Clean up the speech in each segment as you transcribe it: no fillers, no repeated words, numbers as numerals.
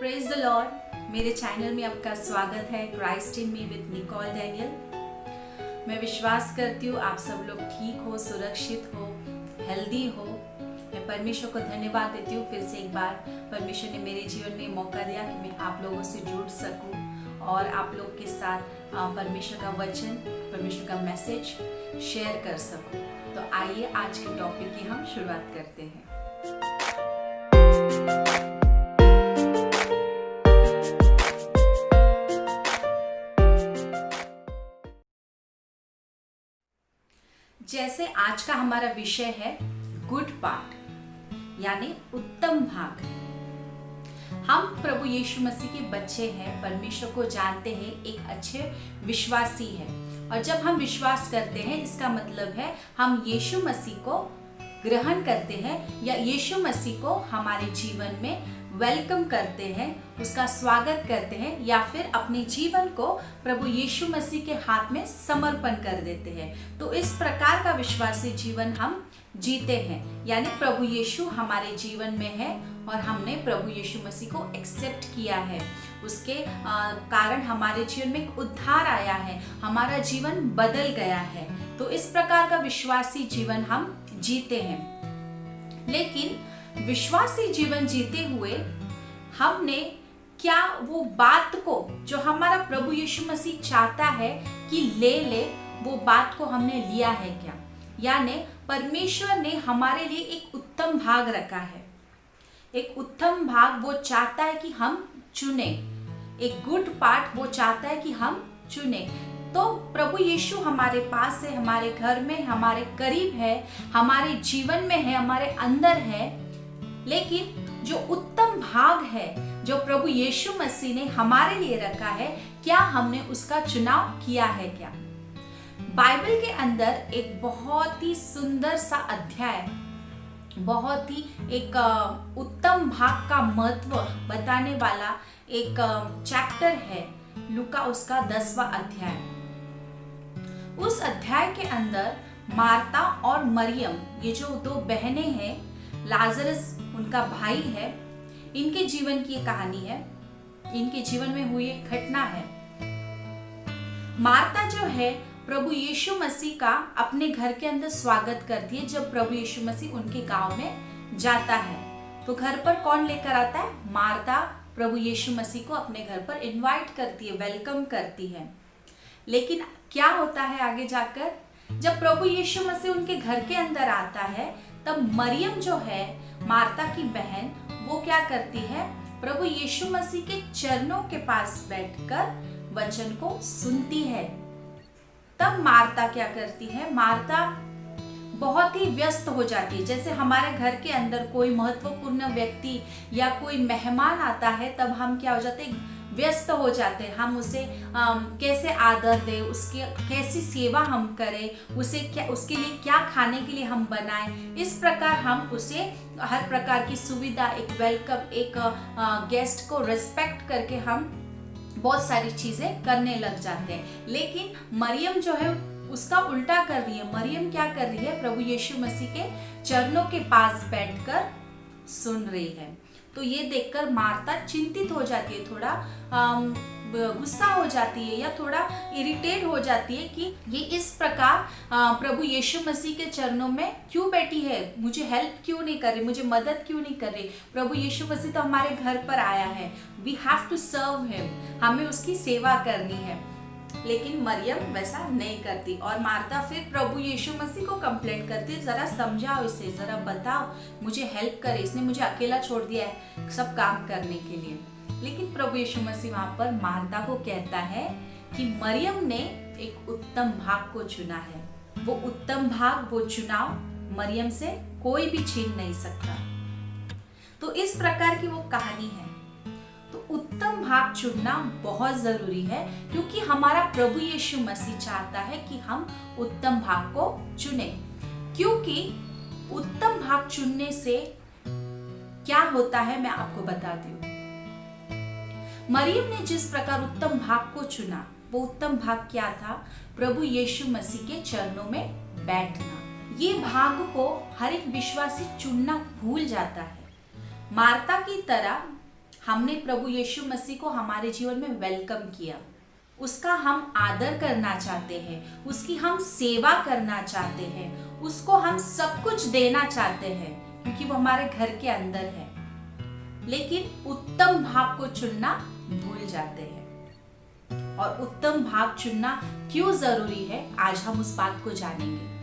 Praise the lord. मेरे channel में आपका स्वागत है Christ in me with Nicole Daniel. मैं विश्वास करती हूँ आप सब लोग ठीक हो, सुरक्षित हो, हेल्दी हो। मैं परमेश्वर को धन्यवाद देती हूँ। फिर से एक बार परमेश्वर ने मेरे जीवन में मौका दिया कि मैं आप लोगों से जुड़ सकूँ और आप लोग के साथ परमेश्वर का वचन, परमेश्वर का मैसेज शेयर कर सकूँ। तो आइए आज के टॉपिक की हम शुरुआत करते हैं। जैसे आज का हमारा विषय है गुड पार्ट, यानी उत्तम भाग। हम प्रभु यीशु मसीह के बच्चे हैं, परमेश्वर को जानते हैं, एक अच्छे विश्वासी हैं। और जब हम विश्वास करते हैं इसका मतलब है हम यीशु मसीह को ग्रहण करते हैं या यीशु मसीह को हमारे जीवन में वेलकम करते हैं, उसका स्वागत करते हैं, या फिर अपने जीवन को प्रभु यीशु मसीह के हाथ में समर्पण कर देते हैं। तो इस प्रकार का विश्वासी जीवन हम जीते हैं, यानी प्रभु यीशु हमारे जीवन में है और हमने प्रभु यीशु मसीह को एक्सेप्ट किया है। उसके कारण हमारे जीवन में एक उद्धार आया है, हमारा जीवन बदल गया है। तो इस प्रकार का विश्वासी जीवन हम जीते हैं। लेकिन विश्वासी जीवन जीते हुए हमने क्या वो बात को जो हमारा प्रभु यीशु मसीह चाहता है कि ले वो बात को हमने लिया है क्या? यानी परमेश्वर ने हमारे लिए एक उत्तम भाग रखा है। एक उत्तम भाग वो चाहता है कि हम चुने, एक गुड पार्ट वो चाहता है कि हम चुने। तो प्रभु यीशु हमारे पास है, हमारे घर में, हमारे करीब है, हमारे जीवन में है, हमारे अंदर है। लेकिन जो उत्तम भाग है जो प्रभु यीशु मसीह ने हमारे लिए रखा है, क्या हमने उसका चुनाव किया है क्या? बाइबल के अंदर एक बहुत ही सुंदर सा अध्याय, बहुत ही एक उत्तम भाग का महत्व बताने वाला एक चैप्टर है, लूका उसका 10वां अध्याय। उस अध्याय के अंदर मार्ता और मरियम, ये जो दो बहनें हैं, लाजरस उनका भाई है, इनके जीवन की कहानी है, इनके जीवन में हुई एक घटना है। मार्ता जो है प्रभु यीशु मसीह का अपने घर के अंदर स्वागत करती है। जब प्रभु यीशु मसीह उनके गांव में जाता है तो घर पर कौन लेकर आता है? मार्ता प्रभु यीशु मसीह को अपने घर पर इनवाइट करती है, वेलकम करती है। लेकिन क्या होता है आगे जाकर? जब प्रभु यीशु मसीह उनके घर के अंदर आता है तब मरियम जो है, मार्ता की बहन, वो क्या करती है? प्रभु यीशु मसीह के चरणों के पास बैठकर वचन को सुनती है। तब मार्ता क्या करती है? मार्ता बहुत ही व्यस्त हो जाती है। जैसे हमारे घर के अंदर कोई महत्वपूर्ण व्यक्ति या कोई मेहमान आता है तब हम क्या हो जाते हैं? व्यस्त हो जाते हैं। हम उसे कैसे आदर दें, उसकी कैसी सेवा हम करें, उसे क्या, उसके लिए क्या खाने के लिए हम बनाएं। इस प्रकार हम उसे हर प्रकार की सुविधा, एक वेलकम, एक गेस्ट को रिस्पेक्ट करके हम बहुत सारी चीजें करने लग जाते हैं। लेकिन मरियम जो है उसका उल्टा कर रही है। मरियम क्या कर रही है? प्रभु यीशु मसीह के चरणों के पास बैठकर सुन रही है। तो ये देखकर मार्ता चिंतित हो जाती है, थोड़ा गुस्सा हो जाती है या थोड़ा इरिटेट हो जाती है कि ये इस प्रकार प्रभु यीशु मसीह के चरणों में क्यों बैठी है, मुझे हेल्प क्यों नहीं कर रही, मुझे मदद क्यों नहीं कर रही। प्रभु यीशु मसीह तो हमारे घर पर आया है, we have to serve him, हमें उसकी सेवा करनी है। लेकिन मरियम वैसा नहीं करती और मार्ता फिर प्रभु यीशु मसीह को कंप्लेंट करती है, जरा समझाओ इसे, जरा बताओ, मुझे हेल्प करे, इसने मुझे अकेला छोड़ दिया है सब काम करने के लिए। लेकिन प्रभु यीशु मसीह वहां पर मार्ता को कहता है कि मरियम ने एक उत्तम भाग को चुना है। वो उत्तम भाग, वो चुनाव मरियम से कोई भी छीन नहीं सकता। तो इस प्रकार की वो कहानी है। तो उत्तम भाग चुनना बहुत जरूरी है, क्योंकि हमारा प्रभु यीशु मसीह चाहता है कि हम उत्तम भाग को चुने। क्योंकि उत्तम भाग चुनने से क्या होता है मैं आपको बताती हूँ। मरियम ने जिस प्रकार उत्तम भाग को चुना, वो उत्तम भाग क्या था? प्रभु यीशु मसीह के चरणों में बैठना। ये भाग को हर एक विश्वासी चुनना भूल जाता है। मार्ता की तरह हमने प्रभु यीशु मसीह को हमारे जीवन में वेलकम किया, उसका हम आदर करना चाहते हैं, उसकी हम सेवा करना चाहते हैं, उसको हम सब कुछ देना चाहते हैं क्योंकि वो हमारे घर के अंदर है, लेकिन उत्तम भाग को चुनना भूल जाते हैं। और उत्तम भाग चुनना क्यों जरूरी है, आज हम उस बात को जानेंगे।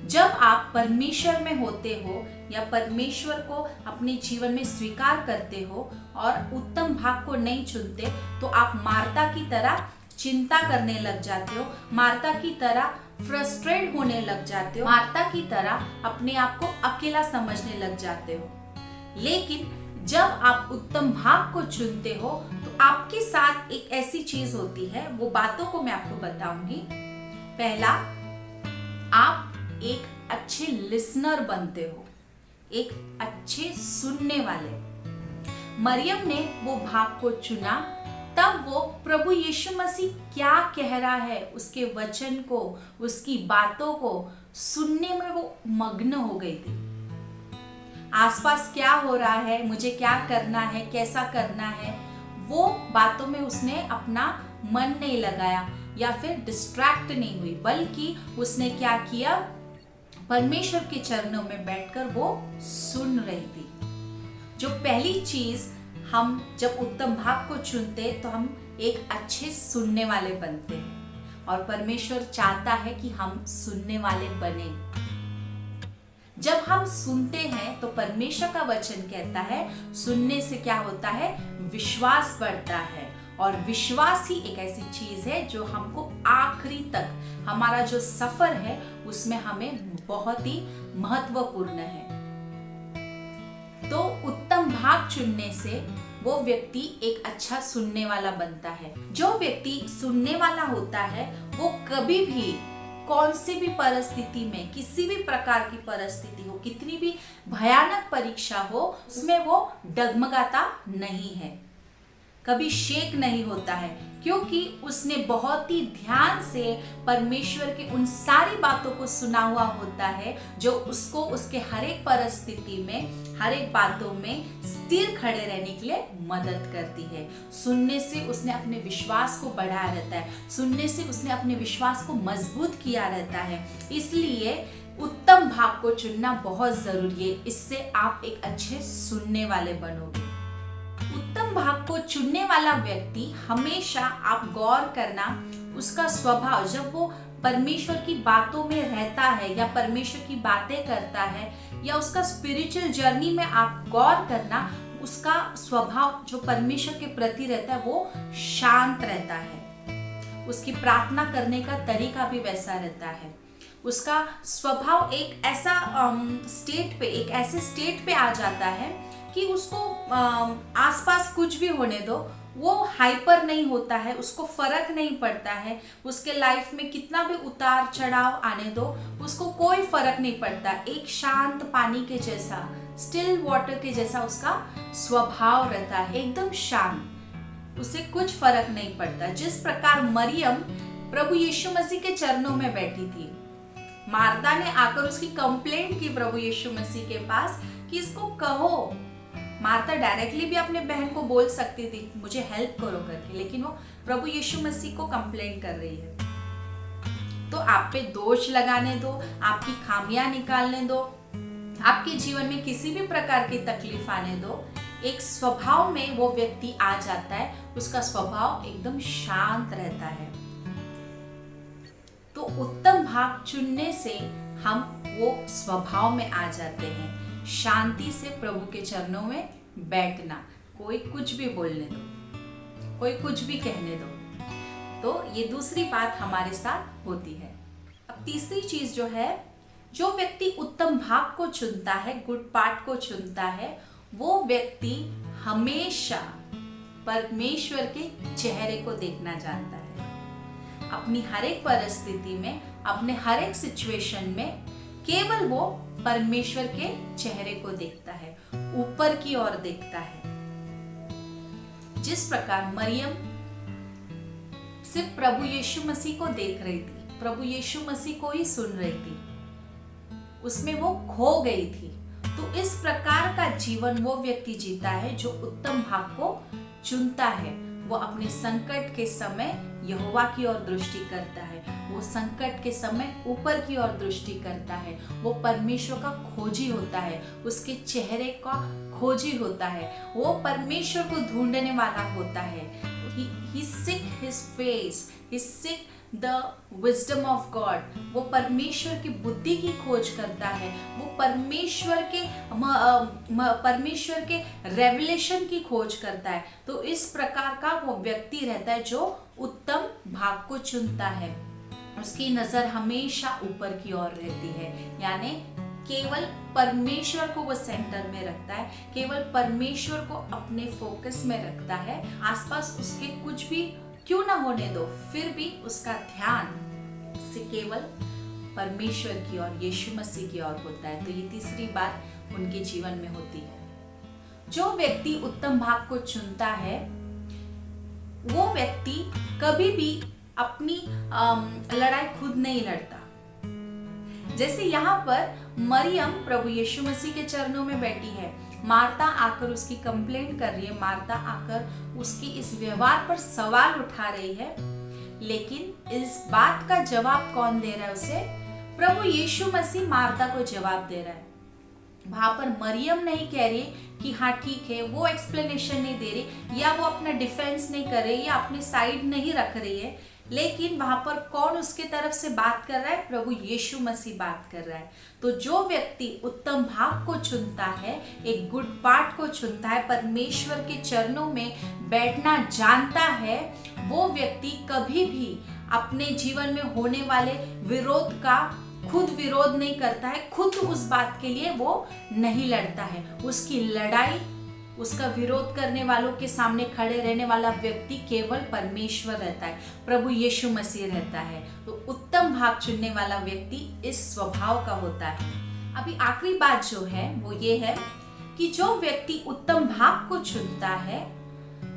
जब आप परमेश्वर में होते हो या परमेश्वर को अपने जीवन में स्वीकार करते हो और उत्तम भाग को नहीं चुनते, तो आप मार्ता की तरह चिंता करने लग जाते हो, मार्ता की तरह फ्रस्ट्रेट होने लग जाते हो, मार्ता की तरह अपने आप को अकेला समझने लग जाते हो। लेकिन जब आप उत्तम भाग को चुनते हो तो आपके साथ एक ऐसी चीज होती है, वो बातों को मैं आपको बताऊंगी। पहला, आप एक अच्छे लिसनर बनते हो, एक अच्छे सुनने वाले। मरियम ने वो भाग को चुना, तब वो प्रभु यीशु मसीह क्या कह रहा है उसके वचन को, उसकी बातों को सुनने में वो मग्न हो गई थी। आसपास क्या हो रहा है, मुझे क्या करना है, कैसा करना है, वो बातों में उसने अपना मन नहीं लगाया या फिर डिस्ट्रैक्ट नहीं हुई, बल्कि उसने क्या किया, परमेश्वर के चरणों में बैठकर वो सुन रही थी। जो पहली चीज, हम जब उत्तम भाग को चुनते तो हम एक अच्छे सुनने वाले बनते हैं और परमेश्वर चाहता है कि हम सुनने वाले बने। जब हम सुनते हैं तो परमेश्वर का वचन कहता है, सुनने से क्या होता है, विश्वास बढ़ता है। और विश्वास ही एक ऐसी चीज है जो हमको आखिरी तक, हमारा जो सफर है उसमें हमें बहुत ही महत्वपूर्ण है। तो उत्तम भाग चुनने से वो व्यक्ति एक अच्छा सुनने वाला बनता है। जो व्यक्ति सुनने वाला होता है वो कभी भी कौन सी भी परिस्थिति में, किसी भी प्रकार की परिस्थिति हो, कितनी भी भयानक परीक्षा हो, उसमें वो डगमगाता नहीं है, कभी शेक नहीं होता है, क्योंकि उसने बहुत ही ध्यान से परमेश्वर के उन सारी बातों को सुना हुआ होता है जो उसको उसके हर एक परिस्थिति में, हर एक बातों में स्थिर खड़े रहने के लिए मदद करती है। सुनने से उसने अपने विश्वास को बढ़ाया रहता है, सुनने से उसने अपने विश्वास को मजबूत किया रहता है। इसलिए उत्तम भाग को चुनना बहुत जरूरी है, इससे आप एक अच्छे सुनने वाले बनोगे। उत्तम भाग को चुनने वाला व्यक्ति हमेशा, आप गौर करना, उसका स्वभाव, जब वो परमेश्वर की बातों में रहता है या परमेश्वर की बातें करता है या उसका स्पिरिचुअल जर्नी में आप गौर करना, उसका स्वभाव जो परमेश्वर के प्रति रहता है वो शांत रहता है। उसकी प्रार्थना करने का तरीका भी वैसा रहता है। उसका स्वभाव एक ऐसा स्टेट पे, एक ऐसे स्टेट पे आ जाता है कि उसको आसपास कुछ भी होने दो, वो हाइपर नहीं होता है, उसको फर्क नहीं पड़ता है। उसके लाइफ में कितना भी उतार चढ़ाव आने दो, उसको कोई फर्क नहीं पड़ता। एक शांत पानी के जैसा, स्टिल वाटर के जैसा उसका स्वभाव रहता है, एकदम शांत, उसे कुछ फर्क नहीं पड़ता। जिस प्रकार मरियम प्रभु यीशु मसीह के चरणों में बैठी थी, मार्ता ने आकर उसकी कंप्लेंट की प्रभु यीशु मसीह के पास कि इसको कहो। मार्ता डायरेक्टली भी अपने बहन को बोल सकती थी मुझे हेल्प करो करके, लेकिन वो प्रभु यीशु मसीह को कंप्लेंट कर रही है। तो आप पे दोष लगाने दो, आपकी खामियां निकालने दो, आपके जीवन में किसी भी प्रकार की तकलीफ आने दो, एक स्वभाव में वो व्यक्ति आ जाता है, उसका स्वभाव एकदम शांत रहता है। तो उत्तम भाग चुनने से हम वो स्वभाव में आ जाते हैं, शांति से प्रभु के चरणों में बैठना। कोई कुछ भी बोलने दो, कोई कुछ भी कहने दो। तो ये दूसरी बात हमारे साथ होती है। अब तीसरी चीज जो है, जो व्यक्ति उत्तम भाग को चुनता है, गुड पार्ट को चुनता है, वो व्यक्ति हमेशा परमेश्वर के चेहरे को देखना जानता है। अपनी हर एक परिस्थिति में, अपने हर एक सिचुएशन में केवल वो परमेश्वर के चेहरे को देखता है, ऊपर की ओर देखता है। जिस प्रकार मरियम सिर्फ प्रभु यीशु मसीह को देख रही थी, प्रभु यीशु मसीह को ही सुन रही थी, उसमें वो खो गई थी। तो इस प्रकार का जीवन वो व्यक्ति जीता है जो उत्तम भाग को चुनता है। वो अपने संकट के समय यहोवा की ओर दृष्टि करता है, वो संकट के समय ऊपर की ओर दृष्टि करता है, वो परमेश्वर का खोजी होता है, उसके चेहरे का खोजी होता है, वो परमेश्वर को ढूंढने वाला होता है। He seek his face, he seek the wisdom of God। वो परमेश्वर की बुद्धि की खोज करता है, वो परमेश्वर के रेवलेशन की खोज करता है। तो इस प्रकार का वो व्यक्ति रहता है जो उत्तम भाग को चुनता है। उसकी नजर हमेशा ऊपर की ओर रहती है, यानी केवल परमेश्वर को वो सेंटर में रखता है, केवल परमेश्वर को अपने फोकस में रखता है। आसपास उसके कुछ भी क्यों ना होने दो, फिर भी उसका ध्यान से केवल परमेश्वर की ओर, यीशु मसीह की ओर होता है। तो ये तीसरी बात उनके जीवन में होती है। जो व्यक्ति उत्तम भाग को चुनता है वो व्यक्ति कभी भी अपनी लड़ाई खुद नहीं लड़ता। जैसे यहाँ पर मरियम प्रभु यीशु मसीह के चरणों में बैठी है, मार्ता आकर उसकी कंप्लेंट कर रही है, मार्ता आकर उसकी इस व्यवहार पर सवाल उठा रही है, लेकिन इस बात का जवाब कौन दे रहा है उसे? प्रभु यीशु मसीह मार्ता को जवाब दे रहा है। वहां पर मरियम नहीं कह रही कि हाँ ठीक है, वो एक्सप्लेनेशन नहीं दे रही या वो अपना डिफेंस नहीं कर रही या अपनी साइड नहीं रख रही है, लेकिन वहां पर कौन उसके तरफ से बात कर रहा है? प्रभु यीशु मसीह बात कर रहा है। तो जो व्यक्ति उत्तम भाग को चुनता है, एक गुड पार्ट को चुनता है, परमेश्वर के चरणों में बैठना जानता है, वो व्यक्ति कभी भी अपने जीवन में होने वाले विरोध का खुद विरोध नहीं करता है, खुद उस बात के लिए वो नहीं लड़ता है। उसकी लड़ाई, उसका विरोध करने वालों के सामने खड़े रहने वाला व्यक्ति केवल परमेश्वर रहता है, प्रभु यीशु मसीह रहता है। तो उत्तम भाग चुनने वाला व्यक्ति इस स्वभाव का होता है। अभी आखिरी बात जो है वो ये है कि जो व्यक्ति उत्तम भाग को चुनता है,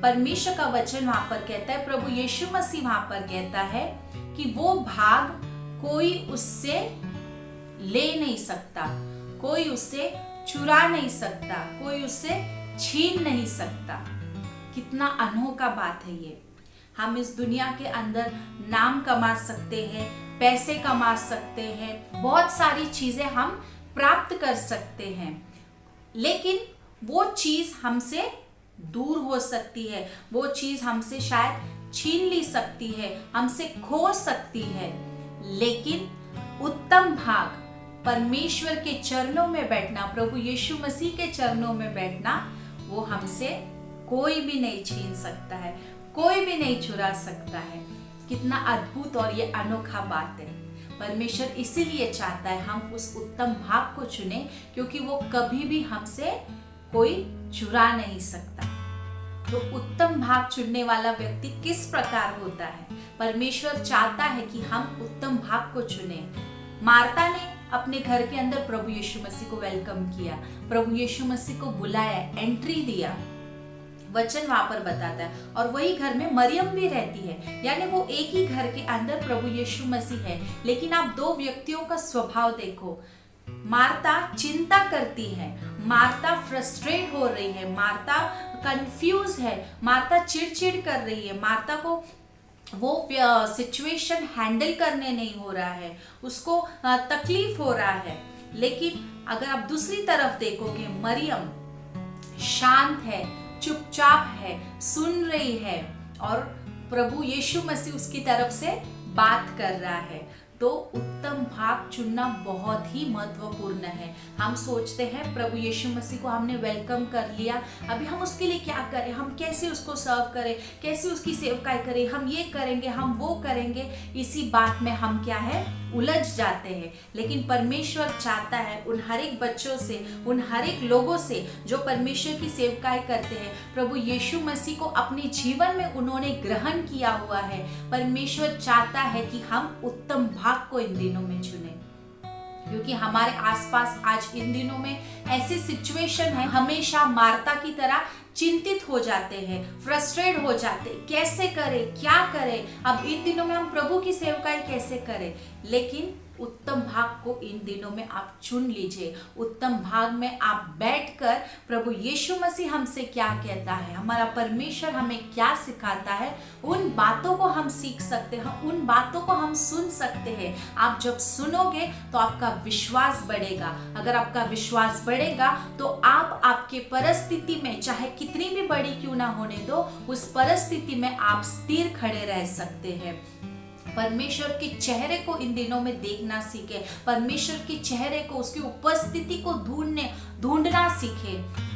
परमेश्वर का वचन वहां पर कहता है, प्रभु यीशु मसीह वहां पर कहता है कि वो भाग कोई उससे ले नहीं सकता, कोई उससे चुरा नहीं सकता, कोई उससे छीन नहीं सकता। कितना अनोखा बात है ये। हम इस दुनिया के अंदर नाम कमा सकते हैं, पैसे कमा सकते हैं, बहुत सारी चीजें हम प्राप्त कर सकते हैं, लेकिन वो चीज हमसे दूर हो सकती है, वो चीज हमसे शायद छीन ली सकती है, हमसे खो सकती है। लेकिन उत्तम भाग, परमेश्वर के चरणों में बैठना, प्रभु यीशु मसीह के चरणों में बैठना, वो हमसे कोई भी नहीं छीन सकता है, कोई भी नहीं चुरा सकता है। कितना अद्भुत और ये अनोखा बात है। परमेश्वर इसीलिए चाहता है हम उस उत्तम भाग को चुने, क्योंकि वो कभी भी हमसे कोई चुरा नहीं सकता। तो उत्तम भाग चुनने वाला व्यक्ति किस प्रकार होता है? परमेश्वर चाहता है कि हम उत्तम भाग को चुने। मार्ता ने अपने घर के अंदर प्रभु यीशु मसीह को वेलकम किया, प्रभु यीशु मसीह को बुलाया, एंट्री दिया, वचन वहां पर बताता है। और वही घर में मरियम भी रहती है, यानी वो एक ही घर के अंदर प्रभु यीशु मसीह है। लेकिन आप दो व्यक्तियों का स्वभाव देखो। मार्ता चिंता करती है, मार्ता फ्रस्ट्रेट हो रही है, मार्ता कंफ्यूज है, मार्ता चिड़चिड़ कर रही है, मार्ता को वो सिचुएशन हैंडल करने नहीं हो रहा है, उसको तकलीफ हो रहा है। लेकिन अगर आप दूसरी तरफ देखोगे, मरियम शांत है, चुपचाप है, सुन रही है और प्रभु यीशु मसीह उसकी तरफ से बात कर रहा है। तो उत्तम भाग चुनना बहुत ही महत्वपूर्ण है। हम सोचते हैं प्रभु यीशु मसीह को हमने वेलकम कर लिया, अभी हम उसके लिए क्या करें, हम कैसे उसको सर्व करें, कैसे उसकी सेवकाई करें, हम ये करेंगे, हम वो करेंगे। इसी बात में हम क्या है, उलझ जाते हैं। लेकिन परमेश्वर चाहता है उन हर एक बच्चों से, उन हर एक लोगों से जो परमेश्वर की सेवकाई करते हैं, प्रभु यीशु मसीह को अपने जीवन में उन्होंने ग्रहण किया हुआ है, परमेश्वर चाहता है कि हम उत्तम भाग को इन दिनों में चुने। क्योंकि हमारे आसपास आज इन दिनों में ऐसी सिचुएशन है, हमेशा मार्ता की तरह चिंतित हो जाते हैं, फ्रस्ट्रेट हो जाते, कैसे करें, क्या करें, अब इन दिनों में हम प्रभु की सेवकाई कैसे करें। लेकिन उत्तम भाग को इन दिनों में आप चुन लीजिए। उत्तम भाग में आप बैठकर प्रभु यीशु मसीह हमसे क्या कहता है, हमारा परमेश्वर हमें क्या सिखाता है, उन बातों को हम सीख सकते हैं, उन बातों को हम सुन सकते हैं। आप जब सुनोगे तो आपका विश्वास बढ़ेगा। अगर आपका विश्वास बढ़ेगा तो आप आपके परिस्थिति में, चाहे कितनी भी बड़ी क्यों ना होने दो, उस परिस्थिति में आप स्थिर खड़े रह सकते हैं। परमेश्वर के चेहरे को इन दिनों में देखना सीखे, परमेश्वर के चेहरे को, उसकी उपस्थिति को ढूंढना सीखे।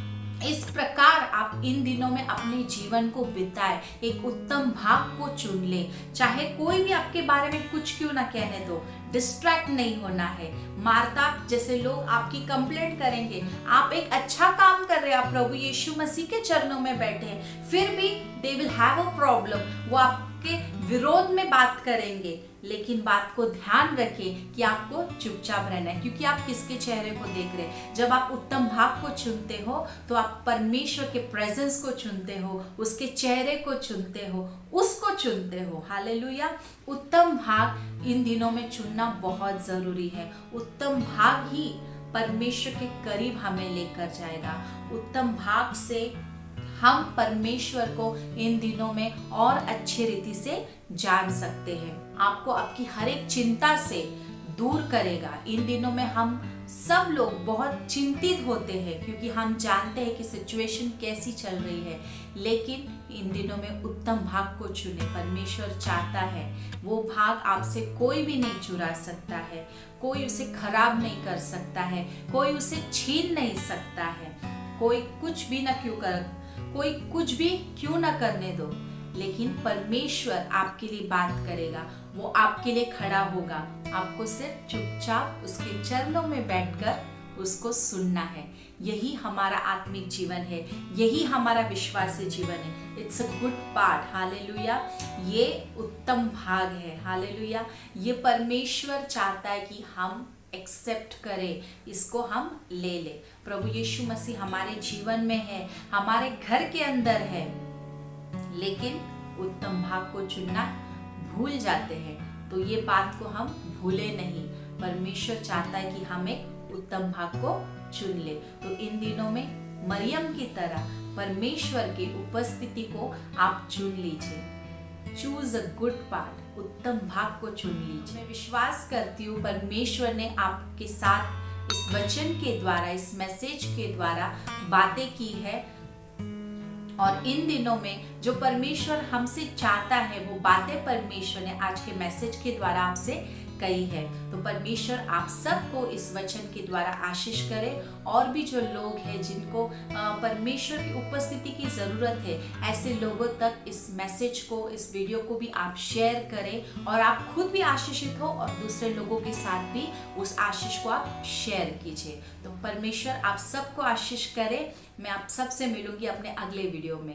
इस प्रकार आप इन दिनों में अपने जीवन को बिताए, एक उत्तम भाग को चुन ले। चाहे कोई भी आपके बारे में कुछ क्यों ना कहने दो, डिस्ट्रैक्ट नहीं होना है। मार्ता जैसे लोग आपकी कंप्लेंट करेंगे, आप एक अच्छा काम कर रहे हैं, आप प्रभु यीशु मसीह के चरणों में बैठे हैं, फिर भी they will have a problem, वो आपके विरोध में बात करेंगे। लेकिन बात को ध्यान रखें कि आपको चुपचाप रहना है, क्योंकि आप किसके चेहरे को देख रहे हैं। जब आप उत्तम भाग को चुनते हो तो आप परमेश्वर के प्रेजेंस को चुनते हो, उसके चेहरे को चुनते हो, उसको चुनते हो। हालेलुया। उत्तम भाग इन दिनों में चुनना बहुत जरूरी है। उत्तम भाग ही परमेश्वर के करीब हमें लेकर जाएगा। उत्तम भाग से हम परमेश्वर को इन दिनों में और अच्छे रीति से जान सकते हैं। आपको आपकी हर एक चिंता से दूर करेगा। इन दिनों में हम सब लोग बहुत चिंतित होते हैं, क्योंकि हम जानते हैं कि सिचुएशन कैसी चल रही है। लेकिन इन दिनों में उत्तम भाग को चुने। परमेश्वर चाहता है वो भाग आपसे कोई भी नहीं चुरा सकता है, कोई उसे खराब नहीं कर सकता है, कोई उसे छीन नहीं सकता है। कोई कुछ भी क्यों ना करने दो, लेकिन परमेश्वर आपके लिए बात करेगा, वो आपके लिए खड़ा होगा। आपको सिर्फ चुपचाप उसके चरणों में बैठकर उसको सुनना है। यही हमारा आत्मिक जीवन है, यही हमारा विश्वासी जीवन है। It's a good part. Hallelujah. ये उत्तम भाग है। हालेलुया। ये परमेश्वर चाहता है कि हम एक्सेप्ट करें, इसको हम ले ले। प्रभु यीशु मसीह हमारे जीवन में है, हमारे घर के अंदर है, लेकिन उत्तम भाग को चुनना भूल जाते हैं। तो ये बात को हम भूले नहीं। परमेश्वर चाहता है कि हम एक उत्तम भाग को चुन ले। तो इन दिनों में मरियम की तरह परमेश्वर की उपस्थिति को आप चुन लीजिए। Choose a good part. उत्तम भाग को चुन लीजिए। मैं विश्वास करती हूँ परमेश्वर ने आपके साथ इस वचन के द्वारा, इस मैसेज के द्वारा बातें की है, और इन दिनों में जो परमेश्वर हमसे चाहता है वो बातें परमेश्वर ने आज के मैसेज के द्वारा आपसे कही है। तो परमेश्वर आप सबको इस वचन के द्वारा आशीष करे। और भी जो लोग हैं जिनको परमेश्वर की उपस्थिति की जरूरत है, ऐसे लोगों तक इस मैसेज को, इस वीडियो को भी आप शेयर करें, और आप खुद भी आशीषित हो और दूसरे लोगों के साथ भी उस आशीष को आप शेयर कीजिए। तो परमेश्वर आप सबको आशीष करे। मैं आप सबसे मिलूंगी अपने अगले वीडियो में।